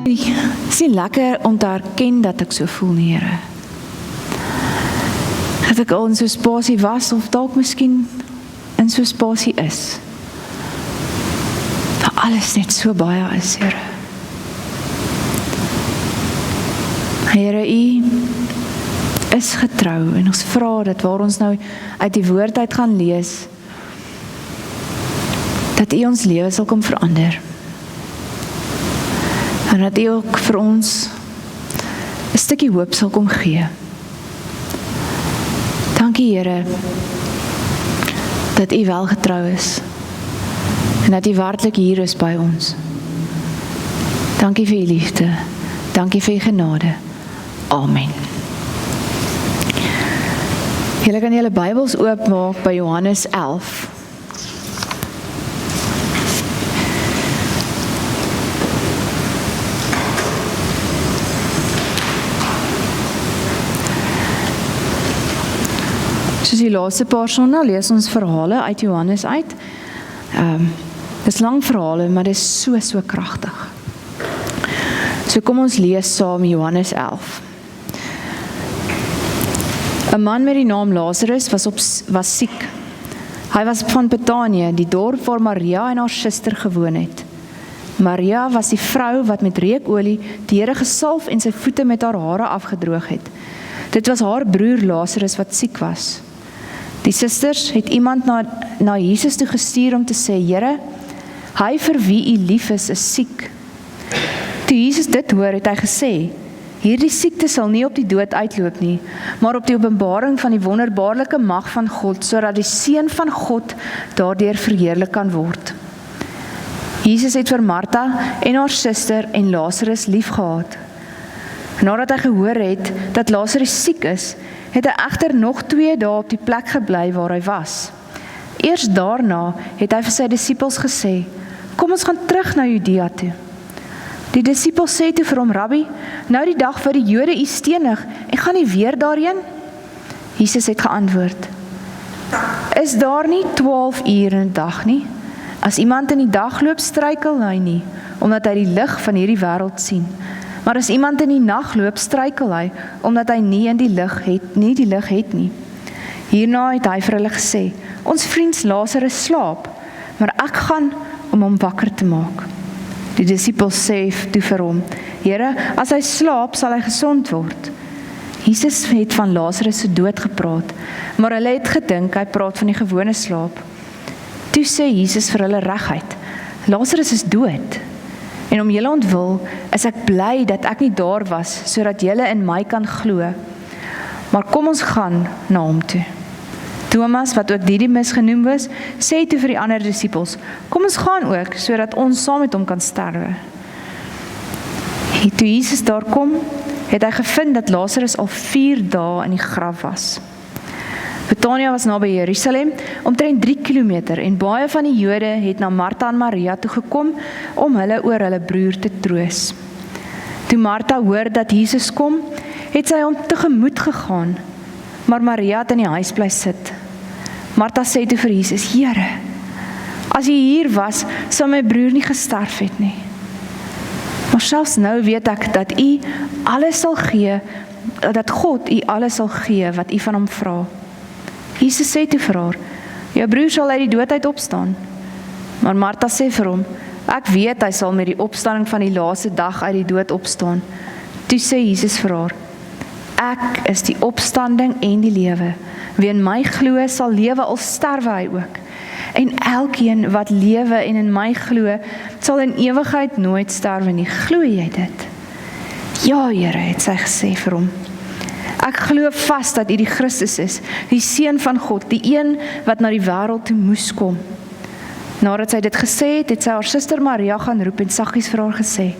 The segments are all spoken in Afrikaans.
Het is nie lekker om te erken dat ek so voel nie, Here. Dat ek al in so spasie was, of dalk miskien in so spasie is. Waar alles net so baie is, Here. Here, U is getrou, en ons vra dat waar ons nou uit die woord uit gaan lees, dat U ons lewe sal kom verander. En dat U ook vir ons 'n stukkie hoop sal kom gee. Dankie, Here, dat U wel getrou is, en dat U werklik hier is by ons. Dankie vir U liefde, dankie vir U genade. Amen. Julle kan julle Bybels oopmaak by Johannes 11. Soos die laaste paar sonde lees ons verhale uit Johannes uit. Dis lang verhale, maar dis so kragtig. So kom ons lees saam Johannes 11. 'n man met die naam Lazarus was siek. Hy was van Betanië, die dorp waar Maria en haar suster gewoon het. Maria was die vrou wat met reukolie die Here gesalf en sy voete met haar hare afgedroog het. Dit was haar broer Lazarus wat siek was. Die susters het iemand na Jesus toe gestuur om te sê, Here, hy vir wie U lief is siek. Toe Jesus dit hoor, het hy gesê, hierdie siekte sal nie op die dood uitloop nie, maar op die openbaring van die wonderbaarlike mag van God, sodat die Seun van God daardeur verheerlik kan word. Jesus het vir Martha en haar suster en Lazarus lief gehad. Nadat hy gehoor het dat Lazarus siek is, het hy egter nog 2 dae op die plek gebly waar hy was. Eers daarna het hy vir sy disippels gesê, kom ons gaan terug na Judea toe. Die disippels sê toe vir hom, Rabbi, nou die dag wat die Jode U stenig, en gaan U weer daarheen? Jesus het geantwoord, is daar nie 12 uur in 'n dag nie? As iemand in die dag loop, struikel hy nie, omdat hy die lig van hierdie wêreld sien. Maar as iemand in die nag loop, struikel hy, omdat hy nie die lig het nie. Hierna het hy vir hulle gesê, ons vriend Lazarus slaap, maar ek gaan om hom wakker te maak. Die disippels sê toe vir hom, Here, as hy slaap, sal hy gesond word. Jesus het van Lazarus se dood gepraat, maar hulle het gedink hy praat van die gewone slaap. Toe sê Jesus vir hulle reguit, Lazarus is dood. En om julle ontwil, is ek bly dat ek nie daar was, sodat julle in my kan glo. Maar kom ons gaan na hom toe. Thomas, wat ook Didimus genoem was, sê toe vir die ander disippels, kom ons gaan ook, sodat ons saam met hom kan sterwe. Toe Jesus daar kom, het hy gevind dat Lazarus al 4 dae in die graf was. Betanië was naby Jerusalem, omtrent 3 kilometer, en baie van die Jode het na Martha en Maria toe gekom, om hulle oor hulle broer te troos. Toe Martha hoor dat Jesus kom, het sy hom tegemoet gegaan, maar Maria het in die huis bly sit. Martha sê toe vir Jesus, Here, as U hier was, sou my broer nie gesterf het nie. Maar selfs nou weet ek dat U alles sal gee, dat God U alles sal gee wat U van hom vra. Jesus sê toe vir haar, jou broer sal uit die dood uit opstaan. Maar Martha sê vir hom, ek weet hy sal met die opstanding van die laaste dag uit die dood opstaan. Toe sê Jesus vir haar, ek is die opstanding en die lewe. Wie in my glo sal lewe al sterwe hy ook. En elkeen wat lewe en in my glo, sal in ewigheid nooit sterwe nie. Glo jy dit? Ja, Here, het sy gesê vir hom. Ek glo vas dat U die Christus is, die Seun van God, die een wat na die wêreld toe moes kom. Nadat sy dit gesê het, het sy haar suster Maria gaan roep en saggies vir haar gesê,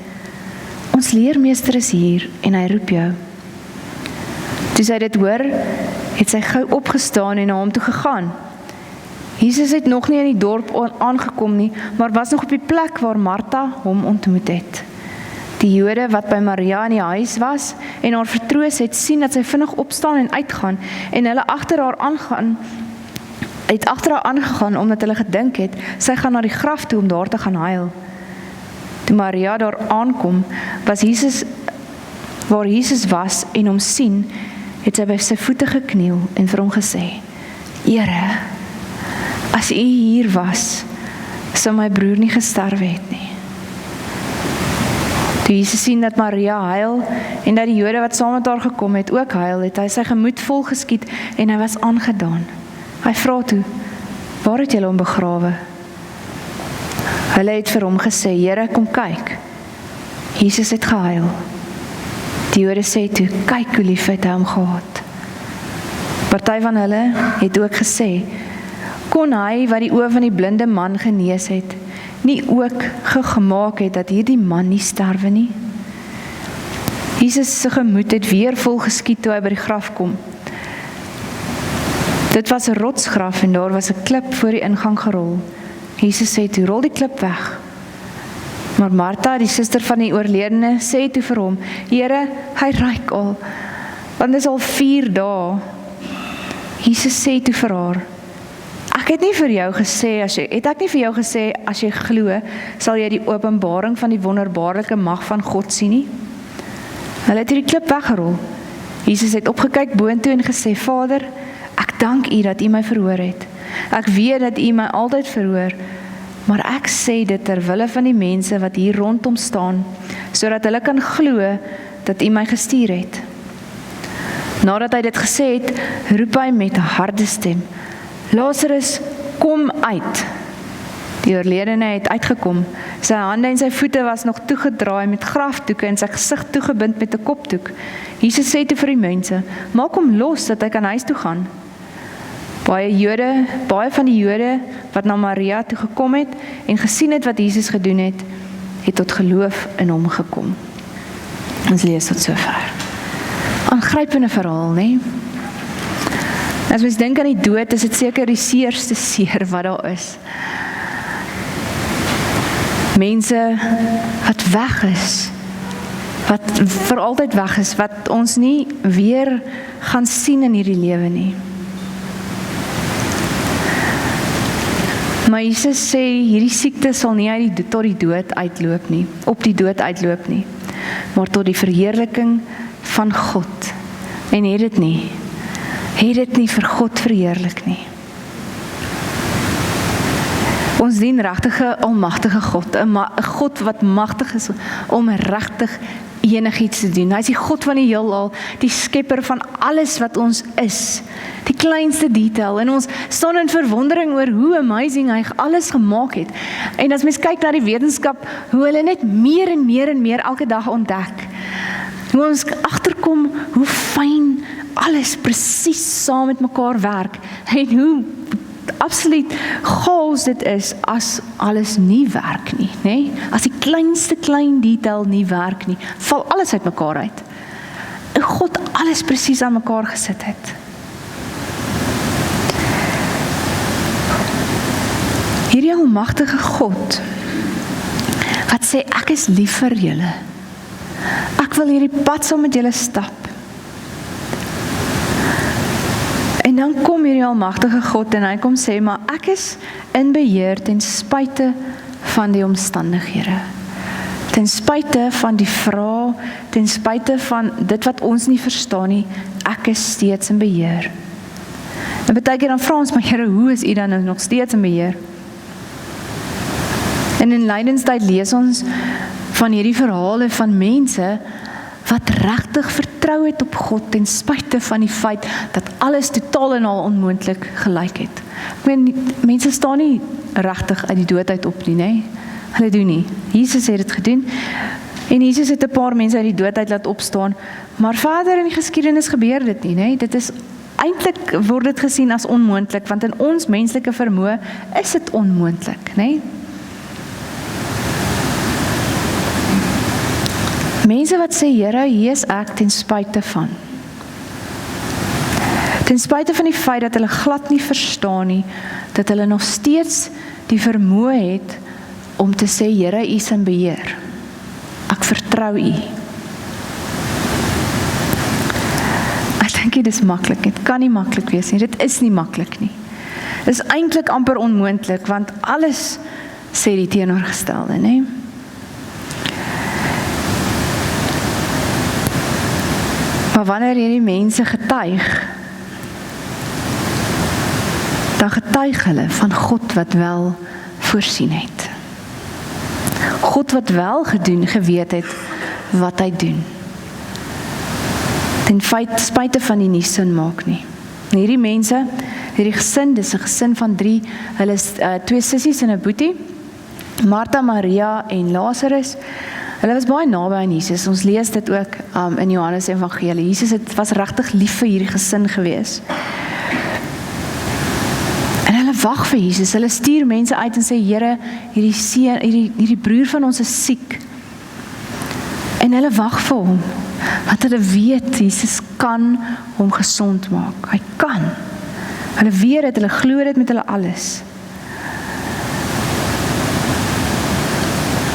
ons leermeester is hier en hy roep jou. Toe sy dit hoor, het sy gou opgestaan en na hom toe gegaan. Jesus het nog nie in die dorp aangekom nie, maar was nog op die plek waar Martha hom ontmoet het. Die Jode wat by Maria in die huis was en haar vertroos het, sien dat sy vinnig opstaan en uitgaan en hulle agter haar aangegaan omdat hulle gedink het, sy gaan na die graf toe om daar te gaan huil. Toe Maria daar aankom, was Jesus waar Jesus was en hom sien, het sy by sy voete gekniel en vir hom gesê, Here, as U hier was, sou my broer nie gesterwe het nie. Toe Jesus sien dat Maria huil en dat die Jode wat saam met haar gekom het ook huil, het hy sy gemoed vol geskiet en hy was aangedaan. Hy vra toe, waar het julle hom begrawe? Hulle het vir hom gesê, Here, kom kyk. Jesus het gehuil. Die Jode sê toe, kyk hoe lief het hy hom gehad. Party van hulle het ook gesê, kon hy wat die oë van die blinde man genees het, nie ook gemaak het dat hierdie man nie sterwe nie? Jesus se gemoed het weer vol geskiet toe hy by die graf kom. Dit was 'n rotsgraf en daar was 'n klip voor die ingang gerol. Jesus sê toe, rol die klip weg. Maar Martha, die suster van die oorledene, sê toe vir hom, Here, hy ruik al, want dit is al 4 dae. Jesus sê toe vir haar, ek het nie vir jou gesê, as jy glo, sal jy die openbaring van die wonderbaarlike mag van God sien nie? Hulle het die klip weggerol. Jesus het opgekyk boontoe en gesê, Vader, ek dank U dat U my verhoor het. Ek weet dat U my altyd verhoor, maar ek sê dit ter wille van die mense wat hier rondom staan, sodat hulle kan glo dat U my gestuur het. Nadat hy dit gesê het, roep hy met 'n harde stem, Lazarus, kom uit. Die oorledene het uitgekom. Sy hande en sy voete was nog toegedraai met grafdoeke en sy gesig toegebind met 'n kopdoek. Jesus sê toe vir die mense, maak hom los dat hy kan huis toe gaan. Baie van die Jode wat na Maria toe gekom het en gesien het wat Jesus gedoen het, het tot geloof in hom gekom. Ons lees tot sover. Aangrypende verhaal, né? As mens dink aan die dood, is dit seker die seerste seer wat daar is. Mense wat weg is, wat vir altyd weg is, wat ons nie weer gaan sien in hierdie lewe nie. Maar Jesus sê, hierdie siekte sal nie tot die dood uitloop nie, op die dood uitloop nie, maar tot die verheerliking van God. En het dit nie vir God verheerlik nie. Ons dien regtig 'n almagtige God, 'n God wat magtig is om regtig enigiets te doen. Hy is die God van die heelal, die skepper van alles wat ons is, die kleinste detail, en ons staan in verwondering oor hoe amazing hy alles gemaak het. En as mens kyk na die wetenskap, hoe hulle net meer en meer en meer elke dag ontdek, hoe ons agterkom hoe fyn alles presies saam met mekaar werk, en hoe absoluut chaos dit is as alles nie werk nie, né? As die kleinste klein detail nie werk nie, val alles uit mekaar uit. En God alles presies aan mekaar gesit het. Hierdie almagtige God wat sê, ek is lief vir julle. Ek wil hierdie pad saam met julle stap. En dan kom hierdie almagtige God en hy kom sê, maar ek is in beheer ten spyte van die omstandighede. Ten spyte van die vrae, ten spyte van dit wat ons nie verstaan nie, ek is steeds in beheer. En baie keer dan vra ons, maar Here, hoe is U dan nou nog steeds in beheer? En in lydenstyd lees ons van hierdie verhale van mense wat regtig vertrou het op God ten spyte van die feit dat alles totaal en al onmoontlik gelyk het. Ek meen, mense staan nie regtig uit die dood uit op nie, né? Hulle doen nie. Jesus het dit gedoen en Jesus het 'n paar mense uit die dood uit laat opstaan, maar verder in die geskiedenis gebeur dit nie, né? Dit is eintlik word dit gesien as onmoontlik, want in ons menslike vermoë is dit onmoontlik, né? Mense wat sê, Here, hier is ek ten spyte van. Ten spyte van die feit dat hulle glad nie verstaan nie, dat hulle nog steeds die vermoë het om te sê, Here, U is in beheer. Ek vertrou U. Ek dink dit is maklik, dit kan nie maklik wees nie, dit is nie maklik nie. Dit is eintlik amper onmoontlik, want alles sê die teenoorgestelde, né? Maar wanneer hierdie mense getuig, dan getuig hulle van God wat wel voorsien het. God wat wel geweet het wat hy doen. Ten spyte van die nie sin maak nie. En hierdie mense, hierdie gesin, dis 'n gesin van 3, hulle is 2 sissies en 'n boetie, Martha, Maria en Lazarus. Hulle was baie naby aan Jesus. Ons lees dit ook in Johannes Evangelie. Jesus was regtig lief vir hierdie gesin gewees. En hulle wag vir Jesus. Hulle stuur mense uit en sê, Here, hierdie broer van ons is siek. En hulle wag vir hom. Want hulle weet, Jesus kan hom gesond maak. Hy kan. Hulle weet dit, hulle glo dit met hulle alles.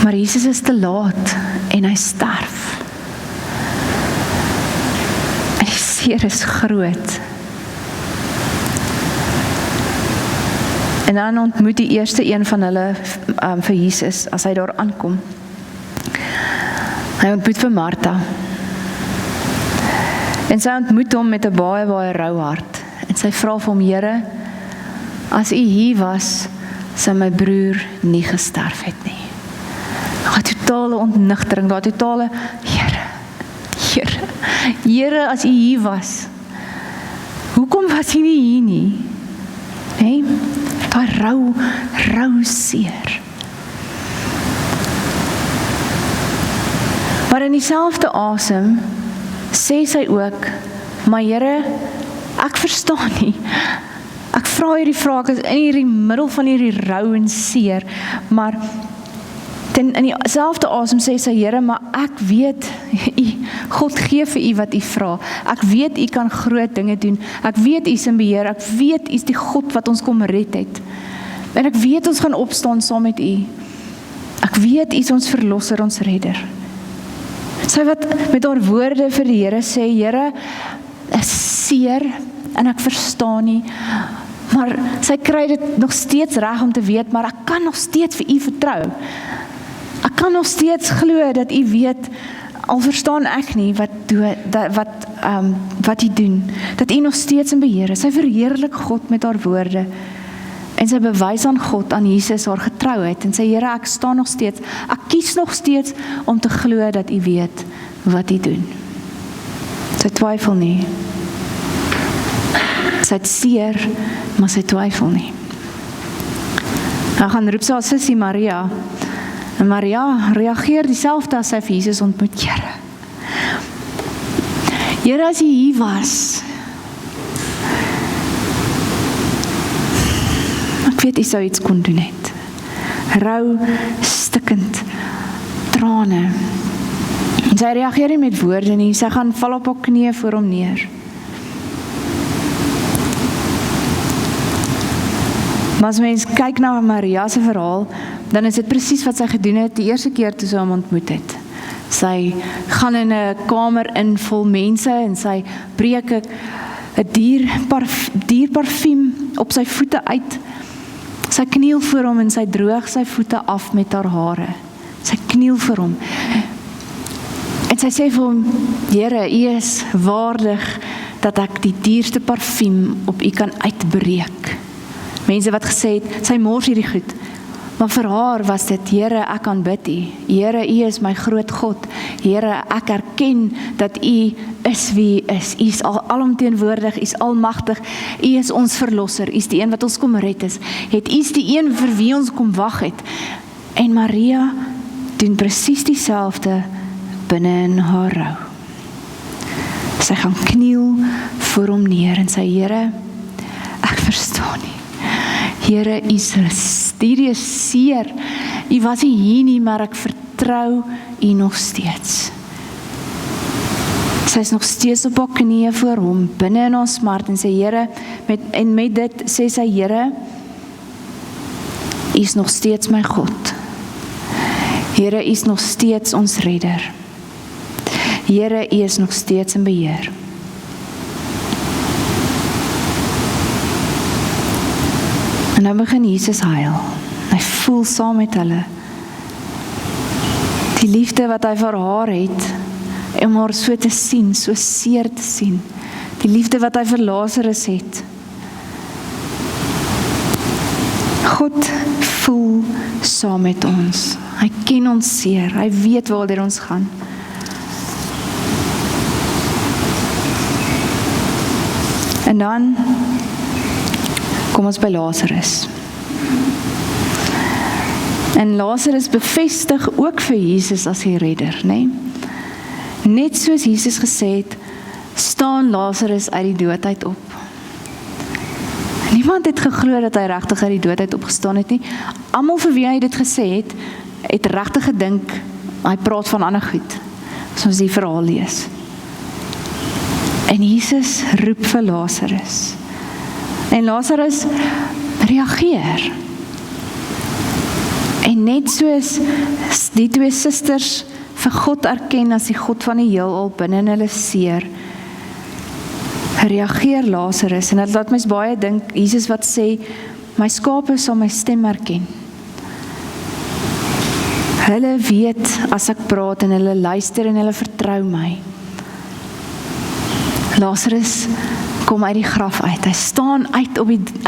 Maar Jesus is te laat en hy sterf. En die seer is groot. En dan ontmoet die eerste een van hulle vir Jesus as hy daar aankom. Hy ontmoet vir Martha. En sy ontmoet hom met 'n baie, baie rou hart. En sy vra vir hom, Here, as U hier was, sou my broer nie gesterf het nie. Daar totale ontnigtering, daar totale, Here, as U hier was, hoekom was U nie hier nie? Nee, daai rou seer. Maar in dieselfde asem sê sy ook, maar Here, ek verstaan nie. Ek vra hierdie vraag in hierdie middel van hierdie rou en seer, maar in dieselfde asem sê sy, Here, maar ek weet, God gee vir U wat U vra. Ek weet U kan groot dinge doen. Ek weet U is in beheer. Ek weet U is die God wat ons kom red het. En ek weet ons gaan opstaan saam met U. Ek weet U is ons verlosser, ons redder. Sy wat met haar woorde vir die Here sê, Here, is seer en ek verstaan nie, maar sy kry dit nog steeds reg om te weet, maar ek kan nog steeds vir U vertrou. Ek kan nog steeds glo dat U weet, al verstaan ek nie wat U doen, dat U nog steeds in beheer is. Sy verheerlik God met haar woorde en sy bewys aan God, aan Jesus, haar getrouheid en sê, Here, ek staan nog steeds, ek kies nog steeds om te glo dat U weet wat U doen. Sy twyfel nie. Sy het seer, maar sy twyfel nie. Nou gaan roep sy haar sussie Maria. En Maria reageer dieselfde as sy vir Jesus ontmoet. Here, as U hier was, ek weet U sou iets kon doen het. Rou, stikkend, trane. En sy reageer nie met woorde nie, sy gaan val op haar knieë voor hom neer. Maar as mens kyk na Maria se verhaal, dan is dit presies wat sy gedoen het die eerste keer toe sy hom ontmoet het. Sy gaan in 'n kamer in vol mense en sy breek 'n dierparfuum op sy voete uit. Sy kniel voor hom en sy droog sy voete af met haar hare. Sy kniel voor hom. En sy sê vir hom, Here, U is waardig dat ek die duurste parfuum op U kan uitbreek. Mense wat gesê het, sy mors hierdie goed. Maar vir haar was dit, Here, ek aanbid U. Here, U is my groot God. Here, ek erken dat U is wie U is. U is alomteenwoordig, U is almagtig. U is ons verlosser. U is die een wat ons kom red is. U is die een vir wie ons kom wag het. En Maria doen presies dieselfde binne in haar rou. Sy gaan kniel voor hom neer en sê, Here, ek verstaan nie. Here, U is seer. U was nie hier nie, maar ek vertrou U nog steeds. Sy is nog steeds op haar knieë voor hom, binne in haar smart en sê, Here, met dit sê sy, Here, U is nog steeds my God. Here, U is nog steeds ons redder. Here, U is nog steeds in beheer. En nou begin Jesus huil. Hy voel saam met hulle. Die liefde wat hy vir haar het, en om haar so te sien, so seer te sien, die liefde wat hy vir Lazarus het. God voel saam met ons, hy ken ons seer, hy weet waar ons gaan. En dan kom ons by Lazarus. En Lazarus bevestig ook vir Jesus as die redder, né? Net soos Jesus gesê het, staan Lazarus uit die dood uit op. Niemand het geglo dat hy regtig uit die dood uit opgestaan het nie. Almal vir wie hy dit gesê het regtig gedink, hy praat van ander goed, as ons die verhaal lees. En Jesus roep vir Lazarus. En Lazarus reageer. En net soos die twee susters vir God erken as die God van die heelal binne in hulle seer, reageer Lazarus, en dit laat mens baie dink, Jesus wat sê, my skape sal my stem herken. Hulle weet as ek praat en hulle luister en hulle vertrou my. Lazarus kom uit die graf uit, hy staan uit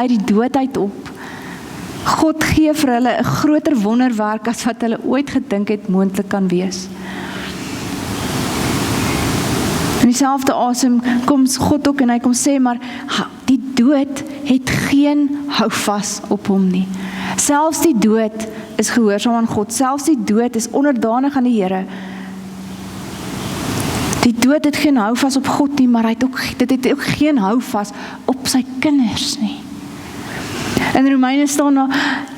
die dood uit op. God gee vir hulle 'n groter wonderwerk as wat hulle ooit gedink het moontlik kan wees. In dieselfde asem kom God ook en hy kom sê, maar die dood het geen houvas op hom nie. Selfs die dood is gehoorsaam aan God, selfs die dood is onderdanig aan die Here. Die dood het geen houvas op God nie, maar dit het ook geen houvas op sy kinders nie. In Romeine staan daar,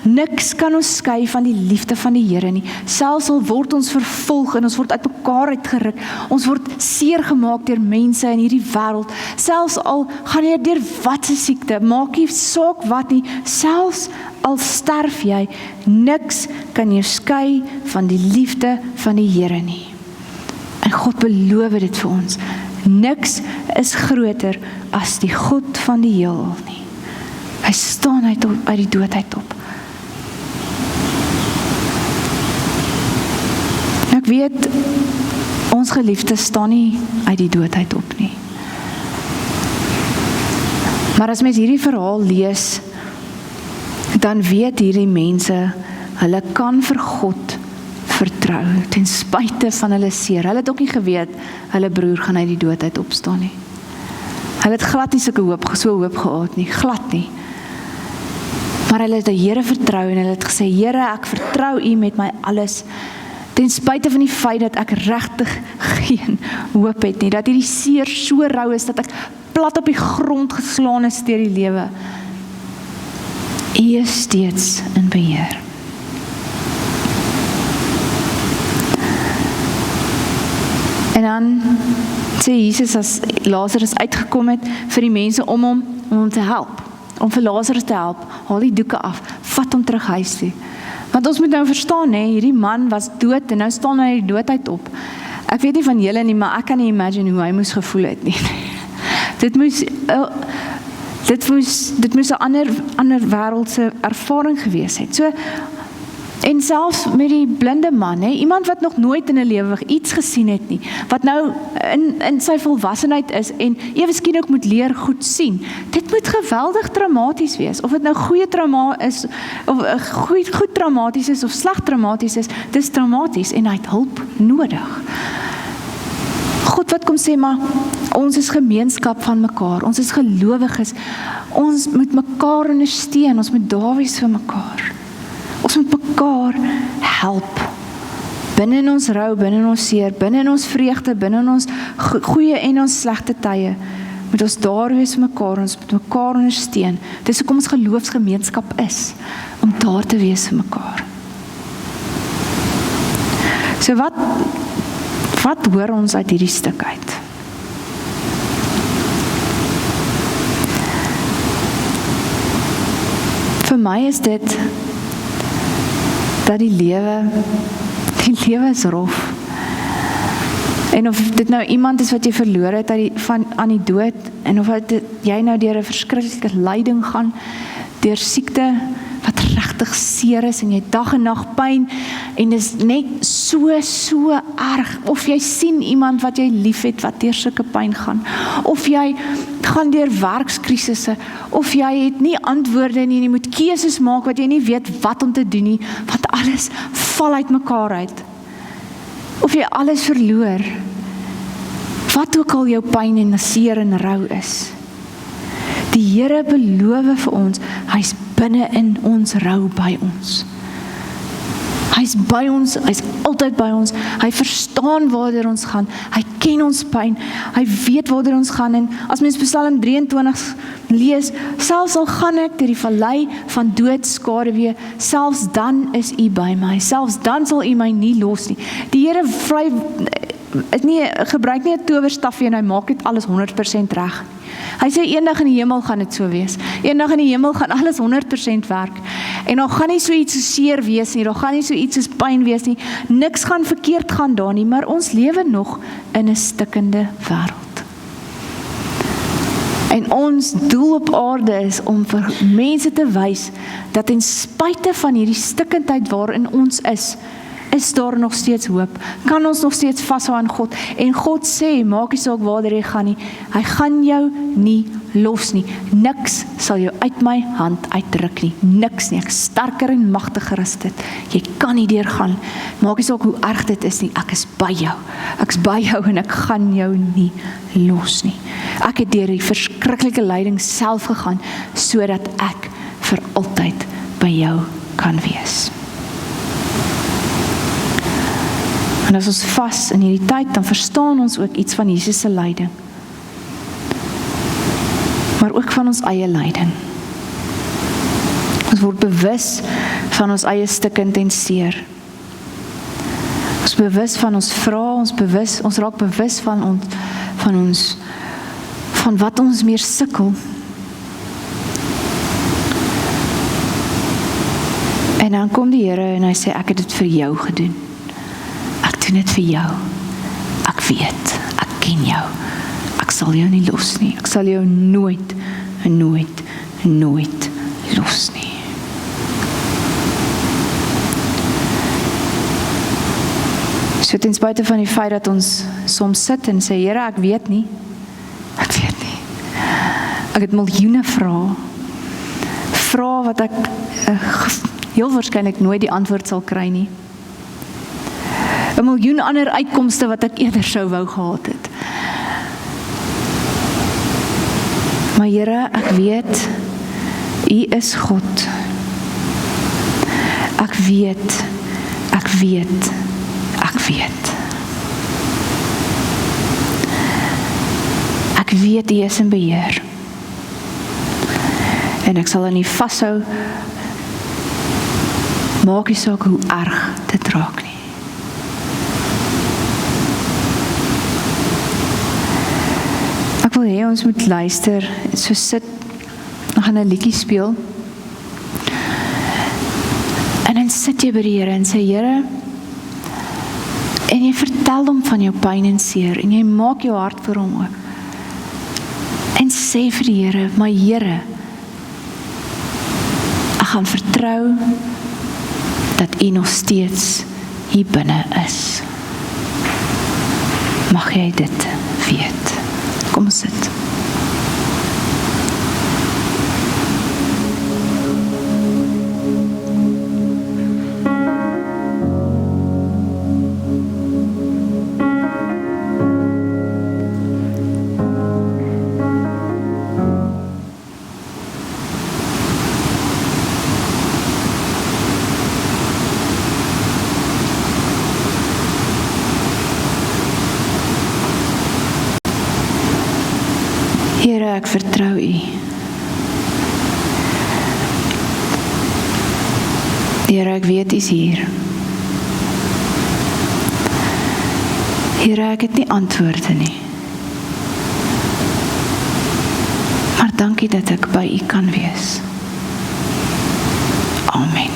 niks kan ons skei van die liefde van die Here nie. Selfs al word ons vervolg en ons word uit mekaar uitgeruk, ons word seer gemaak deur mense in hierdie wêreld, selfs al gaan jy deur wat se siekte, maak nie saak wat nie, selfs al sterf jy, niks kan jou skei van die liefde van die Here nie. En God beloof dit vir ons. Niks is groter as die God van die heelal nie. Hy staan uit die dood uit op. Ek weet, ons geliefdes staan nie uit die dood uit op nie. Maar as mens hierdie verhaal lees, dan weet hierdie mense, hulle kan vir God vertrou, ten spyte van hulle seer. Hulle het ook nie geweet, hulle broer gaan uit die dood uit opstaan nie. Hulle het glad nie so hoop gehad nie, glad nie. Maar hulle het die Here vertrou en hulle het gesê, Here, ek vertrou U met my alles, ten spyte van die feit dat ek regtig geen hoop het nie, dat hierdie seer so rou is, dat ek plat op die grond geslaan is deur die lewe. U is steeds in beheer. En dan sê Jesus, as Lazarus uitgekom het vir die mense om hom te help, om vir Lazarus te help, haal die doeke af, vat hom terug huis toe. Want ons moet nou verstaan, hierdie man was dood en nou staan hy die dood uit op. Ek weet nie van julle nie, maar ek kan nie imagine hoe hy moes gevoel het nie. Dit moes 'n ander wêreldse ervaring gewees het. So, en selfs met die blinde man, iemand wat nog nooit in 'n lewe iets gesien het nie, wat nou in sy volwassenheid is en ewe skielik moet leer goed sien. Dit moet geweldig traumaties wees, of dit nou goeie trauma is, of goed traumaties is, of sleg traumaties is, dis traumaties en hy het hulp nodig. God wat kom sê, maar ons is gemeenskap van mekaar, ons is gelowiges, ons moet mekaar ondersteun, ons moet daar wees vir mekaar. Ons moet mekaar help, binne in ons rou, binne in ons seer, binne in ons vreugde, binne in ons goeie en ons slegte tye, moet ons daar wees vir mekaar, ons moet mekaar ondersteun. Dis hoekom ons geloofsgemeenskap is, om daar te wees vir mekaar. So wat hoor ons uit hierdie stuk uit? Vir my is dit dat die lewe is rof. En of dit nou iemand is wat jy verloor het aan die dood, en of jy nou deur 'n verskriklike lyding gaan, deur siekte wat regtig seer is en jy dag en nag pyn en dis net so erg, of jy sien iemand wat jy liefhet wat deur sulke pyn gaan, of jy gaan deur werkskrisisse, of jy het nie antwoorde nie en jy moet keuses maak wat jy nie weet wat om te doen nie, want alles val uit mekaar uit, of jy alles verloor, wat ook al jou pyn en seer en rou is. Die Here beloof vir ons, hy's binne in ons rou by ons. Hy's by ons, hy's altyd by ons, hy verstaan waartoe ons gaan, hy ken ons pyn, hy weet waartoe ons gaan, en as mens Psalm 23 lees, selfs al gaan ek deur die vallei van doodskaduwee, selfs dan is U by my, selfs dan sal U my nie los nie. Die Here gebruik nie 'n towerstafie en hy maak dit alles 100% reg. Hy sê eendag in die hemel gaan dit so wees. Eendag in die hemel gaan alles 100% werk. En daar gaan nie so iets soos seer wees nie, daar gaan nie so iets soos pyn wees nie. Niks gaan verkeerd gaan daar nie, maar ons lewe nog in 'n stikkende wêreld. En ons doel op aarde is om vir mense te wys dat ten spyte van hierdie stikkendheid waarin ons is daar nog steeds hoop, kan ons nog steeds vashou aan God, en God sê, maak nie saak waar jy gaan nie, hy gaan jou nie los nie, niks sal jou uit my hand uitdruk nie, niks nie, ek is sterker en magtiger as dit, jy kan nie deurgaan, maak nie saak hoe erg dit is nie, ek is by jou en ek gaan jou nie los nie, ek het deur die verskriklike lyding self gegaan, sodat ek vir altyd by jou kan wees. En as ons vas in hierdie tyd, dan verstaan ons ook iets van Jesus se lyding. Maar ook van ons eie lyding. Ons word bewus van ons eie stikkend en seer. Ons bewus van ons vrae, ons raak bewus van wat ons meer sukkel. En dan kom die Here en hy sê, ek het dit vir jou gedoen. Ek doen dit vir jou. Ek weet, ek ken jou. Ek sal jou nie los nie. Ek sal jou nooit los nie. So ten spyte van die feit dat ons soms sit en sê, Here, ek weet nie. Ek het miljoene vrae. Vrae wat ek heel waarskynlik nooit die antwoord sal kry nie. 'n miljoen ander uitkomste wat ek eerder sou wou gehad het. Maar Here, ek weet, U is God. Ek weet. Ek weet U is in beheer. En ek sal aan U vashou, maak nie saak hoe erg dit raak nie. Ek wil hê ons moet luister, so sit, nog gaan 'n liedjie speel, en dan sit jy by die Here en sê, Here, en jy vertel hom van jou pyn en seer, en jy maak jou hart vir hom oop, en sê vir die Here, maar Here, ek gaan vertrou, dat U nog steeds hier binne is. Mag jy dit weet. Kom sit. Here, ek vertrou U. Here, ek weet U is hier. Here, ek het nie antwoorde nie. Maar dankie dat ek by U kan wees. Amen.